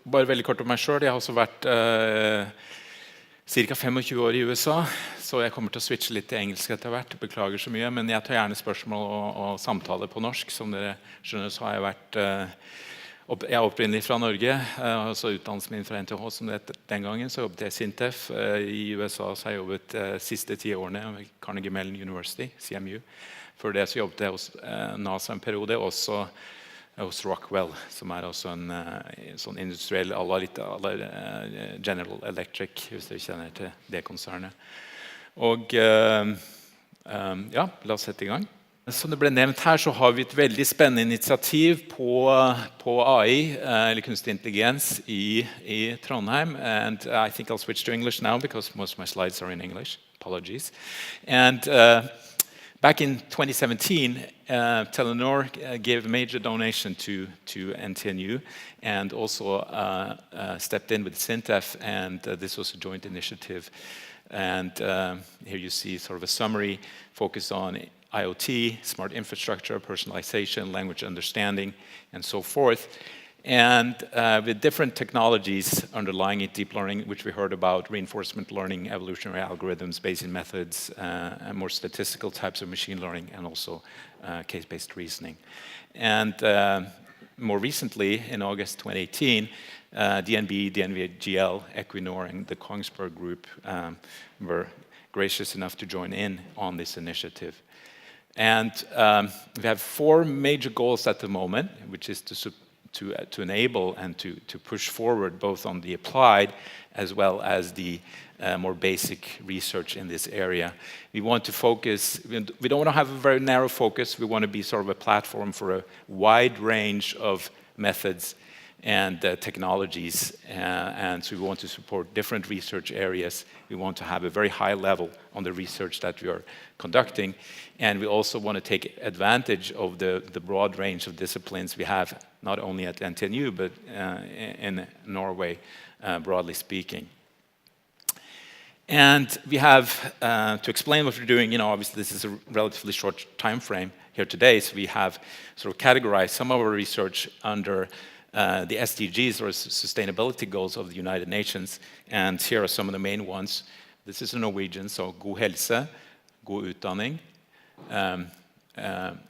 bare veldig kort om meg selv. Jeg har også vært cirka 25 år i USA, så jeg kommer til å switche litt til engelsk etter hvert. Beklager så mye, men jeg tar gjerne spørsmål og samtaler på norsk. Som dere skjønner, så har jeg vært jeg er opprinnelig fra Norge, altså utdannelsen min fra NTH som det den gangen, så jobbet jeg i Sintef. I USA så har jeg jobbet siste 10 årene ved Carnegie Mellon University, CMU. Før det så jobbet jeg hos NASA en periode, også hos Rockwell, som også en sånn industriell General Electric, hvis dere kjenner til det konsernet. Og ja, la oss sette i gang. Som det ble nevnt her, så har vi et veldig spennende initiativ på AI, eller kunstig intelligens, i Trondheim. And I think I'll switch to English now, because most of my slides are in English. Apologies. And back in 2017, Telenor gave a major donation to NTNU and also stepped in with Sintef, and this was a joint initiative. And here you see sort of a summary focused on IoT, smart infrastructure, personalization, language understanding, and so forth. And with different technologies underlying it, deep learning, which we heard about, reinforcement learning, evolutionary algorithms, Bayesian methods, and more statistical types of machine learning, and also case-based reasoning. And more recently, in August 2018, DNB, DNVGL, Equinor, and the Kongsberg Group were gracious enough to join in on this initiative. And we have 4 major goals at the moment, which is to enable and to push forward both on the applied as well as the more basic research in this area. We want to focus, we don't want to have a very narrow focus, we want to be sort of a platform for a wide range of methods and technologies, and so we want to support different research areas. We want to have a very high level on the research that we are conducting, and we also want to take advantage of the broad range of disciplines we have, not only at NTNU, but in Norway, broadly speaking. And we have, to explain what we're doing, obviously this is a relatively short time frame here today, so we have sort of categorized some of our research under the SDGs, or sustainability goals of the United Nations, and here are some of the main ones. This is a Norwegian, so god helse, god utdanning,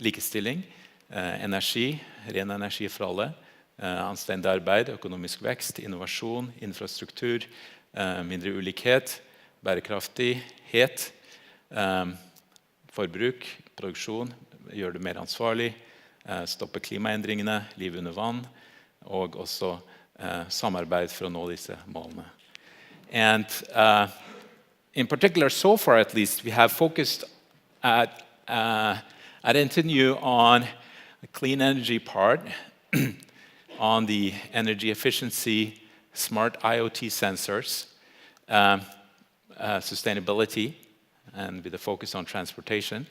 likestilling, energi, ren energi for alle, anstendig arbeid, økonomisk vekst, innovasjon, infrastruktur, mindre ulikhet, bærekraftighet, forbruk, produksjon, gjør det mer ansvarlig, stoppe klimaendringene, liv under vann, og også samarbeid for å nå disse målene. And in particular, so far at least, we have focused at NTNU on the clean energy part, on the energy efficiency, smart IoT sensors, sustainability, and with a focus on transportation,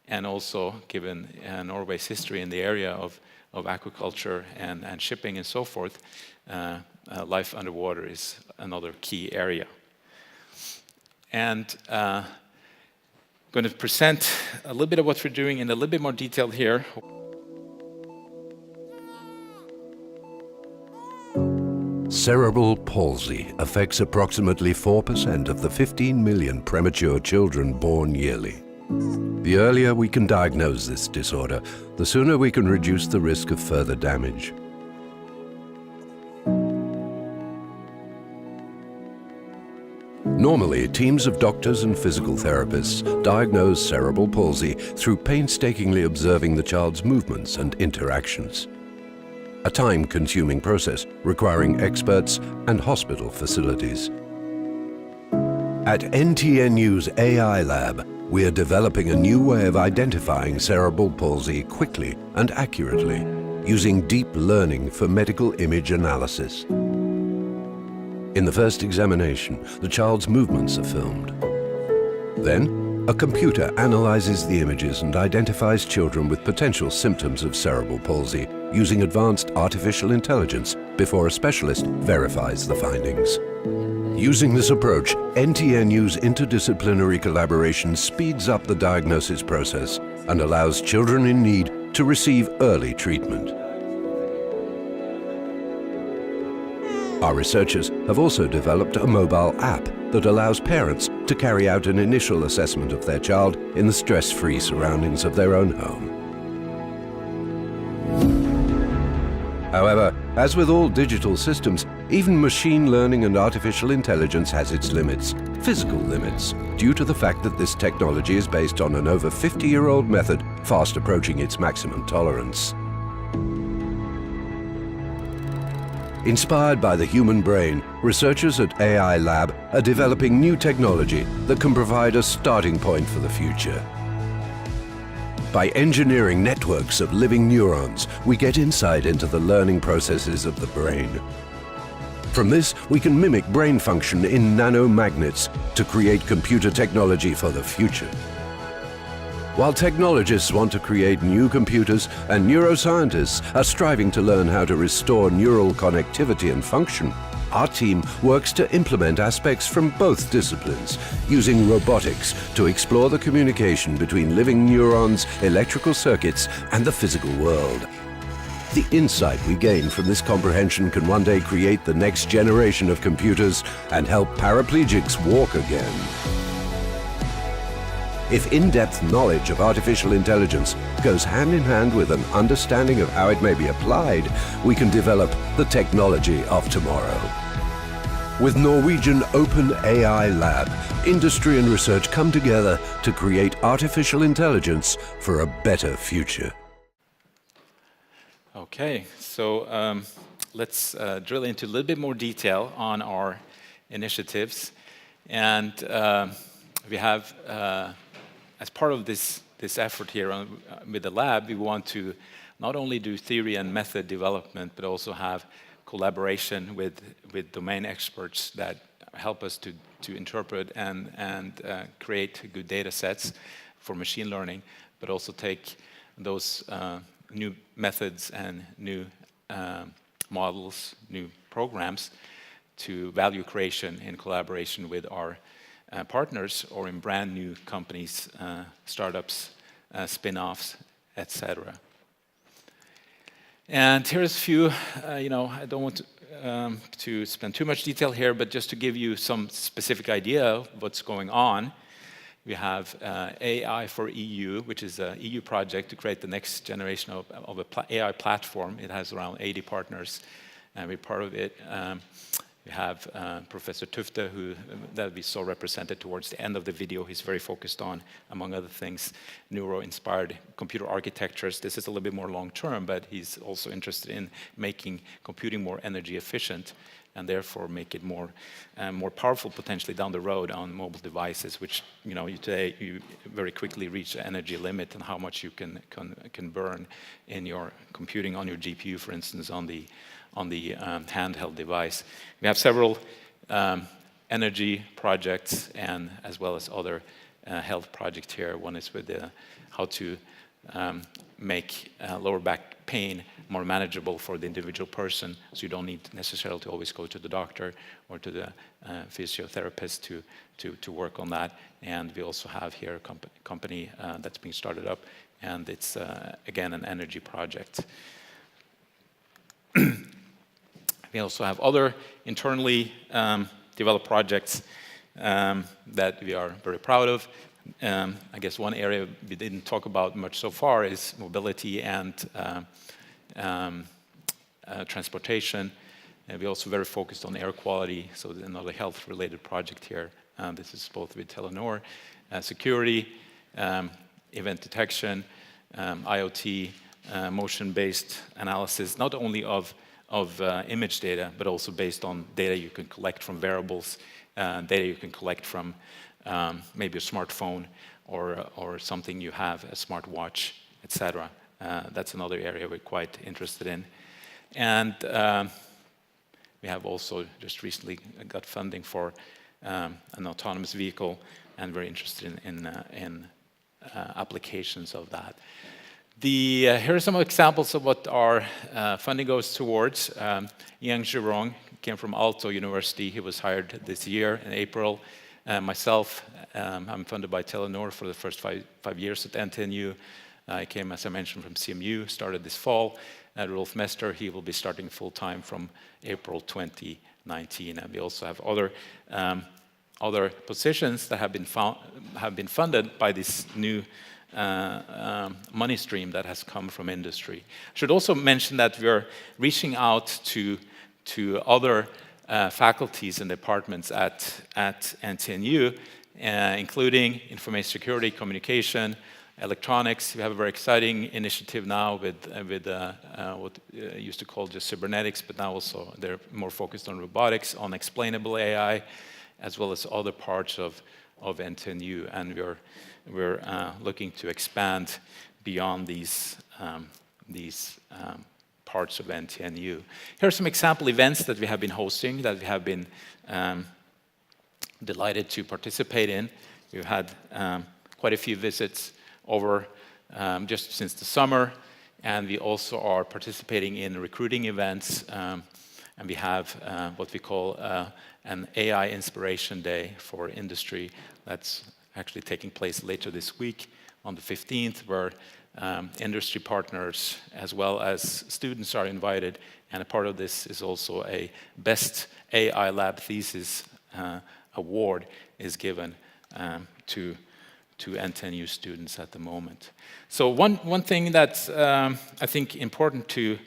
and also given Norway's history in the area of aquaculture and shipping and so forth, life underwater is another key area. And I'm going to present a little bit of what we're doing in a little bit more detail here. Cerebral palsy affects approximately 4% of the 15 million premature children born yearly. The earlier we can diagnose this disorder, the sooner we can reduce the risk of further damage. Normally, teams of doctors and physical therapists diagnose cerebral palsy through painstakingly observing the child's movements and interactions. A time-consuming process requiring experts and hospital facilities. At NTNU's AI lab, we are developing a new way of identifying cerebral palsy quickly and accurately, using deep learning for medical image analysis. In the first examination, the child's movements are filmed. Then, a computer analyzes the images and identifies children with potential symptoms of cerebral palsy using advanced artificial intelligence before a specialist verifies the findings. Using this approach, NTNU's interdisciplinary collaboration speeds up the diagnosis process and allows children in need to receive early treatment. Our researchers have also developed a mobile app that allows parents to carry out an initial assessment of their child in the stress-free surroundings of their own home. However, as with all digital systems, even machine learning and artificial intelligence has its limits, physical limits, due to the fact that this technology is based on an over 50-year-old method fast approaching its maximum tolerance. Inspired by the human brain, researchers at AI Lab are developing new technology that can provide a starting point for the future. By engineering networks of living neurons, we get insight into the learning processes of the brain. From this, we can mimic brain function in nanomagnets to create computer technology for the future. While technologists want to create new computers and neuroscientists are striving to learn how to restore neural connectivity and function, our team works to implement aspects from both disciplines, using robotics to explore the communication between living neurons, electrical circuits, and the physical world. The insight we gain from this comprehension can one day create the next generation of computers and help paraplegics walk again. If in-depth knowledge of artificial intelligence goes hand in hand with an understanding of how it may be applied, we can develop the technology of tomorrow. With Norwegian Open AI Lab, industry and research come together to create artificial intelligence for a better future. Okay, so let's drill into a little bit more detail on our initiatives. And we have, as part of this effort here with the lab, we want to not only do theory and method development, but also have collaboration with domain experts that help us to interpret and create good data sets for machine learning, but also take those new methods and new models, new programs to value creation in collaboration with our partners or in brand new companies, startups, spin-offs, etc. And here's a few, I don't want to spend too much detail here, but just to give you some specific idea of what's going on. We have AI for EU, which is an EU project to create the next generation of an AI platform. It has around 80 partners, and we're part of it. We have Professor Tufte, that we saw represented towards the end of the video. He's very focused on, among other things, neuro-inspired computer architectures. This is a little bit more long-term, but he's also interested in making computing more energy efficient and therefore make it more powerful potentially down the road on mobile devices, which today you very quickly reach the energy limit and how much you can burn in your computing on your GPU, for instance, on the handheld device. We have several energy projects and as well as other health projects here. One is with how to make lower back pain more manageable for the individual person, so you don't need necessarily to always go to the doctor or to the physiotherapist to work on that. And we also have here a company that's being started up, and it's again an energy project. We also have other internally developed projects that we are very proud of. I guess one area we didn't talk about much so far is mobility and transportation. And we're also very focused on air quality, so there's another health-related project here. This is both with Telenor, security, event detection, IoT, motion-based analysis, not only of image data, but also based on data you can collect from wearables, data you can collect from maybe a smartphone or something you have, a smartwatch, etc. That's another area we're quite interested in. And we have also just recently got funding for an autonomous vehicle, and very interested in applications of that. Here are some examples of what our funding goes towards. Yang Zhirong came from Aalto University. He was hired this year in April. Myself, I'm funded by Telenor for the first five years at NTNU. He came, as I mentioned, from CMU, started this fall. Rolf Mester, he will be starting full-time from April 2019. And we also have other positions that have been funded by this new money stream that has come from industry. I should also mention that we're reaching out to other faculties and departments at NTNU, including information security, communication, electronics. We have a very exciting initiative now with what used to call just cybernetics, but now also they're more focused on robotics, on explainable AI, as well as other parts of NTNU, and we're looking to expand beyond these parts of NTNU. Here are some example events that we have been hosting, that we have been delighted to participate in. We've had quite a few visits over just since the summer, and we also are participating in recruiting events, and we have what we call an AI Inspiration Day for industry that's actually taking place later this week on the 15th, where industry partners as well as students are invited, and a part of this is also a Best AI Lab Thesis award is given to NTNU students at the moment. So one thing that's I think important to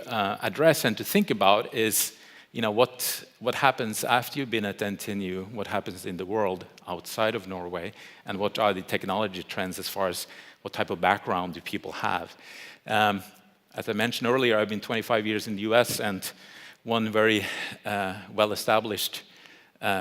address and to think about is, you know, what happens after you've been at NTNU, what happens in the world outside of Norway, and what are the technology trends as far as what type of background do people have. As I mentioned earlier, I've been 25 years in the US, and one very well-established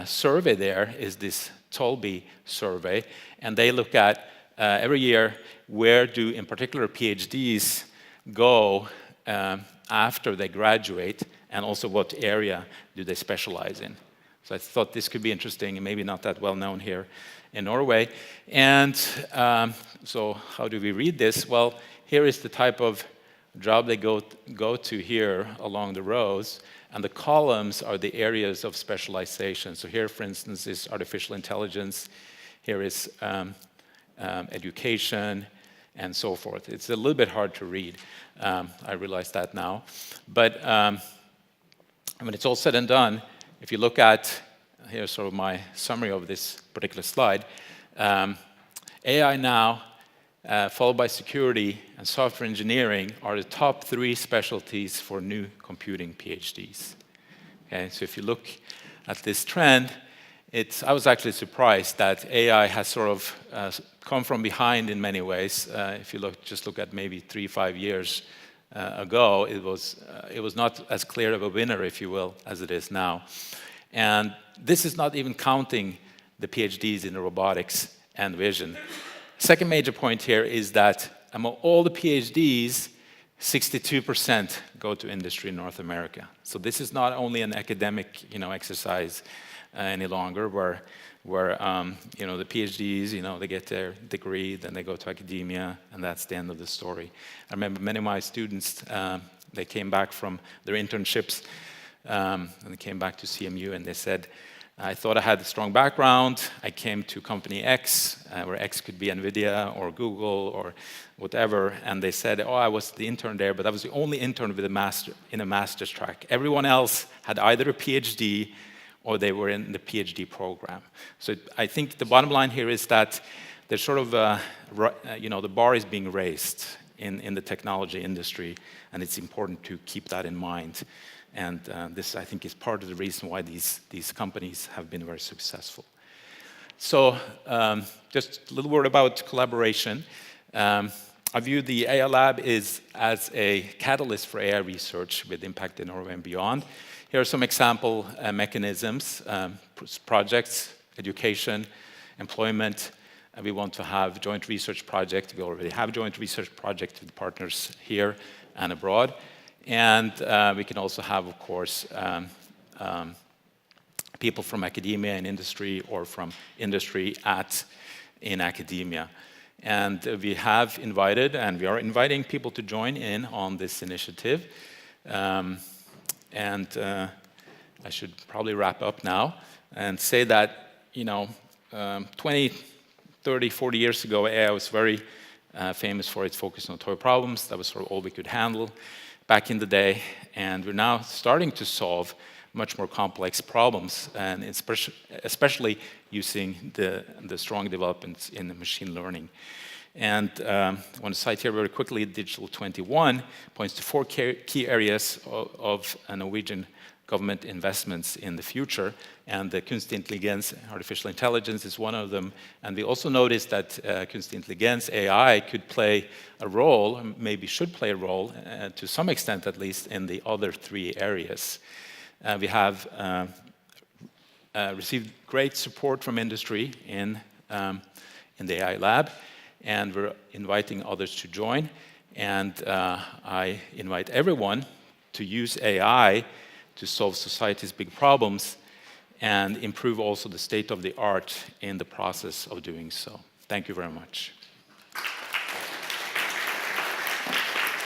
survey there is this Tolby survey, and they look at every year where do, in particular, PhDs go after they graduate, and also what area do they specialize in. So I thought this could be interesting and maybe not that well known here in Norway. And so how do we read this? Well, here is the type of job they go to here along the rows, and the columns are the areas of specialization. So here, for instance, is artificial intelligence. Here is education, and so forth. It's a little bit hard to read. I realize that now. But when it's all said and done, if you look at, here's sort of my summary of this particular slide, AI now, followed by security and software engineering, are the top 3 specialties for new computing PhDs. Okay, so if you look at this trend, I was actually surprised that AI has sort of come from behind in many ways. If you just look at maybe 3-5 years ago, it was not as clear of a winner, if you will, as it is now. And this is not even counting the PhDs in robotics and vision. Second major point here is that among all the PhDs, 62% go to industry in North America. So this is not only an academic, exercise any longer, where the PhDs, they get their degree, then they go to academia, and that's the end of the story. I remember many of my students, they came back from their internships, and they came back to CMU, and they said, I thought I had a strong background. I came to company X, where X could be NVIDIA or Google or whatever, and they said, oh, I was the intern there, but I was the only intern with in a master's track. Everyone else had either a PhD or they were in the PhD program. So I think the bottom line here is that there's sort of, the bar is being raised in the technology industry, and it's important to keep that in mind. And this, I think, is part of the reason why these companies have been very successful. So just a little word about collaboration. I view the AI Lab as a catalyst for AI research with impact in Norway and beyond. Here are some example mechanisms, projects, education, employment. We want to have joint research projects. We already have joint research projects with partners here and abroad. And we can also have, of course, people from academia and industry, or from industry in academia. And we have invited, and we are inviting people to join in on this initiative. I should probably wrap up now and say that, 20, 30, 40 years ago, AI was very famous for its focus on toy problems. That was sort of all we could handle back in the day. And we're now starting to solve much more complex problems, and especially using the strong developments in the machine learning. And I want to cite here very quickly, Digital 21 points to 4 key areas of Norwegian government investments in the future, and the Kunstig intelligens, artificial intelligence, is one of them. And we also noticed that Kunstig intelligens, AI, could play a role, maybe should play a role, to some extent at least, in the other 3 areas. We have received great support from industry in the AI lab, and we're inviting others to join. And I invite everyone to use AI to solve society's big problems and improve also the state of the art in the process of doing so. Thank you very much.